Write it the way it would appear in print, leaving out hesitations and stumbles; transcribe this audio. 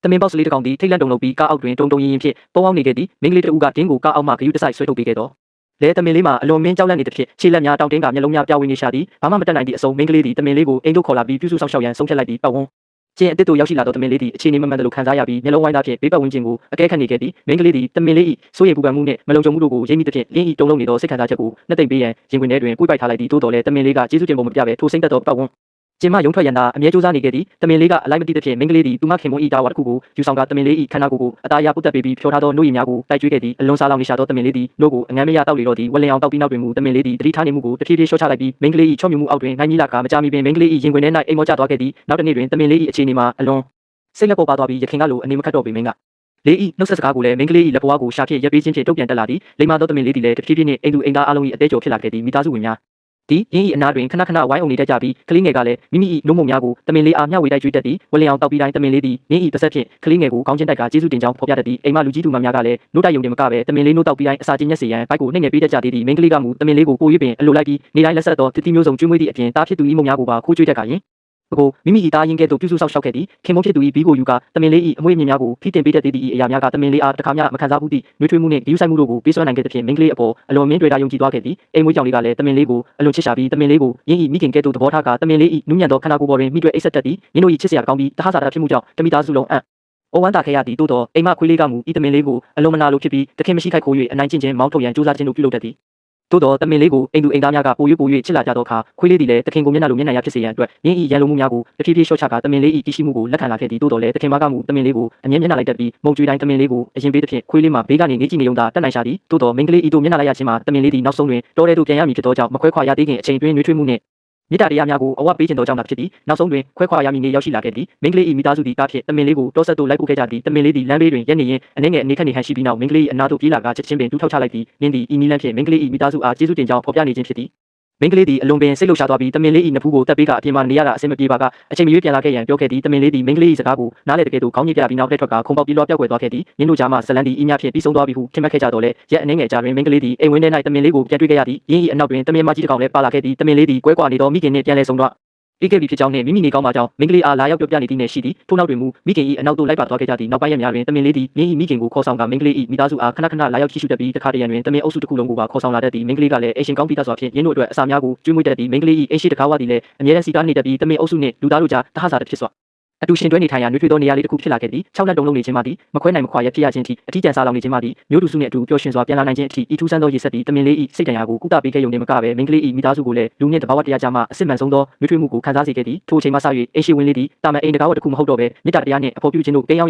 သမင်ပေါက်စလေးတစ်ကောင်သည်ထိတ်လန့်တုန်လှုပ်ပြီးကားအောက်တွင်တုံတုံရင်ရင်ဖြင့်ပုံအောင်နေခဲ့သည်မိန်းကလေးတစ်ဦးကဒင်းကိုကားအောက်မှဂယုတစိုက်ဆွဲထုတ်ပေးခဲ့တော့လဲသမင်လေးမှာအလွန်မင်းကြောက်လန့်နေသဖြင့်ခြေလက်များတောင့်တင်းကမျက်လုံးများပြဝင်းနေရှာသည်ဘာမှမတတ်နိုင်သည့်အစုံမိန်းကလေးသည်သမင်လေးကိုအိမ်သို့ခေါ်လာပြီးပြုစုဆောင်ရှောက်ရန်ဆုံးဖြတ်လိုက်ပြီးပတ်ဝန်းကျင်းအစ်တို့ရောက်ရှိလာသောသမင်လေးသည်အခြေအနေမမှန်သလိုခံစားရပြီးမျက်လုံးဝိုင်းသားဖြင့်ဘေးပတ်ဝန်းကျင်ကိုအကဲခတ်နေခဲ့သည်မိန်းကလေးသည်သမင်လေး၏စိုးရိမ်ပူပန်မှုနှင့်မလုံခြုံမှုတို့ကိုရိပ်မိသဖြင့်လင်း၏တုံလုံးနေသောစိတ်ခံစားချက်ကိုနှစ်သိမ့်ပေးရန်ရင်ခွင်ထဲတွင်ကိုယ်ပိုက်ထားလိုက်သည်သို့တော်လည်းသမင်လေးကကျေးဇူးတင်ပုံမပြဘဲထိုစိမ့်သက်သောပတ်ဝန်းကျင်းမရုံထွက်ရန်သာအမြဲစူးစမ်းနေခဲ့သည်သမင်လေးကအလိုက်မသိသဖြင့်မိန်းကလေးသည်သူမခင်မွန်းဤတာဝါတစ်ခုကိုယူဆောင်ကသမင်လေး၏ခန္ဓာကိုယ်ကိုအသားရပုတ်တက်ပေးပြီးဖြောထားသောနှုတ်ရည်များကိုတိုက်ကျွေးခဲ့သည်အလွန်စားလောင်နေရှာသောသမင်လေးသည်နှုတ်ကိုအငမ်းမရတောက်လေတော့သည်ဝလင်အောင်တောက်ပြီးနောက်တွင်မူသမင်လေးသည်တတိထားနေမှုကိုတဖြည်းဖြည်းလျှော့ချလိုက်ပြီးမိန်းကလေး၏ချော့မြူမှုအောက်တွင်နိုင်ကြီးလာကမကြမီပင်မိန်းကလေး၏ရင်ခွင်ထဲ၌အိမ်မောကျသွားခဲ့သည်နောက်တစ်နေ့တွင်သမင်လေး၏အခြေအနေမှာအလွန်စိတ်လက်ပေါ်ပါသွားပြီးရခင်ကလိုအနေမခတ်တော့ပေမင်းကလေး၏နှုတ်ဆက်စကားကိုလည်းမိန်းကလေး၏လက်ပွားကိုရှာဖြင့်ရက်ပေးခြင်းဖြင့်တုတ်ပြန်တက်လာသည်လိမ္မာသောသမင်လေးသည်လည်းတဖြည်းဖြည်းနှင့်အိမ်သူအိမ်သားအလုံး၏အသေးကျော်ဖြစ်လာခဲ့သည်မိသားစုဝင်များဒီရင်း၏အနားတွင်ခဏခဏဝိုင်းအောင်နေတတ်ကြပြီးကလေးငယ်ကလည်းမိမိ၏နှုတ်မုံများကိုသမင်လေးအားမျှဝေတိုက်ကျွေးတတ်သည်ဝလင်အောင်တောက်ပြီးတိုင်းသမင်လေးသည်ရင်း၏ပါဆက်ဖြင့်ကလေးငယ်ကိုကောင်းချင်းတိုက်ကကျေးဇူးတင်ကြောင်းဖော်ပြတတ်သည်အိမ်မလူကြီးသူမများကလည်းနှုတ်တိုက်ယုံတင်မကပဲသမင်လေးနှုတ်တောက်ပြီးတိုင်းအစာချင်းညက်စေရန်ဘိုက်ကိုနှိမ့်ငယ်ပေးတတ်ကြသည်မိန်းကလေးကမူသမင်လေးကိုပို၍ပင်အလိုလိုက်ပြီးနေတိုင်းလက်ဆက်သောတတိမျိုးစုံကျွေးမွေးသည့်အပြင်တားဖြစ်သူ၏မုံများကိုပါခိုးကျွေးတတ်ကြရင်ဘကိုမိမိ၏သားရင်းကဲ့သို့ပြုစုဆောက်ရှောက်ခဲ့သည်ခင်မုန်းဖြစ်သူ၏ဘီကိုယူကသမင်လေး၏အမွေးမြင့်များကိုဖိတင်ပေးတတ်သည့်အရာများကသမင်လေးအားတခါမျှမခံစားဘူးသည့်နှွေးထွေးမှုနှင့်ဂရုစိုက်မှုတို့ကိုပေးစွမ်းနိုင်ခဲ့သဖြင့်မိန်းကလေးအပေါ်အလွန်မင်းတွေ့တာယုံကြည်သွားခဲ့သည်အိမ်မွေးကြောင်လေးကလည်းသမင်လေးကိုအလွန်ချစ်ရှာပြီးသမင်လေးကိုရင်း၏မိခင်ကဲ့သို့သဘောထားကသမင်လေး၏နူးညံ့သောခန္ဓာကိုယ်ပေါ်တွင်မိတွေ့အိတ်ဆက်တတ်သည်ရင်းတို့၏ချစ်စရာကောင်းပြီးတဟဆာတာဖြစ်မှုကြောင့်တမိသားစုလုံးအိုဝမ်းသာခဲ့ရသည်တိုးတော့အိမ်မခွေးလေးကမူဤသမင်လေးကိုအလွန်မနာလိုဖြစ်ပြီးတခင်မရှိခိုက်ခိုး၍အနိုင်ကျင့်ခြင်းမောင်းထုတ်ရန်ကြိုးစားခြင်းတို့ပြုလုပ်တတ်သည်သို့တော်သမင်လေးကိုအိမ်သူအိမ်သားများကပို၍ချစ်လာကြသောအခါခွေးလေးသည်လည်းတခင်ကိုမျက်နှာလိုမျက်နှာရဖြစ်စေရန်အတွက်ရင်း၏ရန်လိုမှုများကိုတဖြည်းဖြည်းလျှော့ချကာသမင်လေး၏တည်ရှိမှုကိုလက်ခံလာခဲ့သည်သို့တော်လည်းတခင်မကမူသမင်လေးကိုအမြဲမျက်နှာလိုက်တတ်ပြီးမုံကြွေးတိုင်းသမင်လေးကိုအရင်ပေးသဖြင့်ခွေးလေးမှာဘေးကနေနေကြည့်နေုံသာတတ်နိုင်ရှာသည်သို့တော်မိန်းကလေးဤသို့မျက်နှာလိုက်ရခြင်းမှာသမင်လေးသည်နောက်ဆုံးတွင်တောထဲသို့ပြန်ရမည်ဖြစ်သောကြောင့်မခွဲခွာရသေးခင်အချိန်တွင်နှွေးထွေးမှုနှင့်မေတ္တာတရားများကိုအဝတ်ပေးခြင်းသောကြောင့်သာဖြစ်သည်နောက်ဆုံးတွင်ခွဲခွာရမည်နေရောက်ရှိလာခဲ့သည်မိန်းကလေး၏မိသားစုသည်ကားဖြင့်သမင်လေးကိုတောဆက်သို့လိုက်ပို့ခဲ့ကြသည်သမင်လေးသည်လမ်းဘေးတွင်ရက်နေရင်အနေငယ်အနေခက်နေဟန်ရှိပြီးနောက်မိန်းကလေး၏အနာတို့ပြေးလာကချက်ချင်းပင်တူးထောက်ချလိုက်ပြီးနင်းသည်ဤနီလန်းဖြင့်မိန်းကလေး၏မိသားစုအားကျေးဇူးတင်ကြောင်းဖော်ပြနေခြင်းဖြစ်သည်မိန်းကလေးသည်အလွန်ပင်စိတ်လှုပ်ရှားသွားပြီးသမင်လေး၏နဖူးကိုတက်ပေးကအပြင်မှနေရတာအဆင်မပြေပါကအချိန်မရွေးပြန်လာခဲ့ရန်ပြောခဲ့သည်သမင်လေးသည်မိန်းကလေး၏စကားကိုနားလေတကယ်တော့ခေါင်းညစ်ပြပြီးနောက်လှည့်ထွက်ကခုံပေါက်ပြီးလောပြောက်ွယ်သွားခဲ့သည်ညင်းတို့ကြားမှဇလန်သည်ဤများဖြင့်ပြီးဆုံးသွားပြီဟုထင်မှတ်ခဲ့ကြတော့လေရက်အနေငယ်ကြားတွင်မိန်းကလေးသည်အိမ်ဝင်းထဲ၌သမင်လေးကိုပြန်တွေ့ခဲ့ရသည်ရင်း၏အနောက်တွင်သမင်မကြီးတစ်ကောင်လည်းပါလာခဲ့သည်သမင်လေးသည်ကွဲကွာနေသောမိခင်နှင့်ပြန်လဲဆုံတော့အေးခဲ့ပြီဖြစ်ကြောင်းနှင့်မိမိနေကောင်းပါကြောင်းမိန်းကလေးအားလာရောက်ပြောပြနေသည်နှင့်ရှိသည်ထို့နောက်တွင်မူမိခင်၏အနောက်သို့လိုက်ပါသွားခဲ့ကြသည်နောက်ပိုင်းရက်များတွင်သမင်လေးသည်ရင်း၏မိခင်ကိုခေါ်ဆောင်ကမိန်းကလေး၏မိသားစုအားခဏခဏလာရောက်ကြည့်ရှုတတ်ပြီးတခါတရံတွင်သမင်အုပ်စုတစ်ခုလုံးကိုပါခေါ်ဆောင်လာတတ်သည်မိန်းကလေးကလည်းအိမ်ရှင်ကောင်းပြီးသားစွာဖြင့်ရင်းတို့အတွက်အစာများကိုကျွေးမွေးတတ်သည်မိန်းကလေး၏အိမ်ရှိတကားဝသည်လည်းအမြဲတမ်းစီကားနေတတ်ပြီးသမင်အုပ်စုနှင့်လူသားတို့ကြားတဟဆာတဖြစ်စွာအတူရှင်တွဲနေထိုင်ရာနှွေးထွေးသောနေရာလေးတစ်ခုဖြစ်လာခဲ့သည်6လက်တုံလုံးနေခြင်းမှသည်မခွဲနိုင်မခွာရဖြစ်ရခြင်းအထိအထီးကျန်စားလောင်နေခြင်းမှသည်မျိုးတူစုနှင့်အတူပျော်ရွှင်စွာပြန်လာနိုင်ခြင်းအထိဤထူးဆန်းသောရည်ဆက်သည်သမင်လေး၏စိတ်တရားကိုကုသပေးခဲ့ရုံနဲ့မကဘဲမိန်းကလေး၏မိသားစုကိုလည်းလူနှင့်တဘာဝတရားကြားမှအစစ်မှန်ဆုံးသောနှွေးထွေးမှုကိုခံစားစေခဲ့သည်ထိုအချိန်မှစ၍အိမ်ရှိဝင်လေးသည်တာမန်အိမ်တကားဝတစ်ခုမဟုတ်တော့ဘဲမေတ္တာတရားနှင့်အဖို့ပြုခြင်းတို့ကိန်းအောင်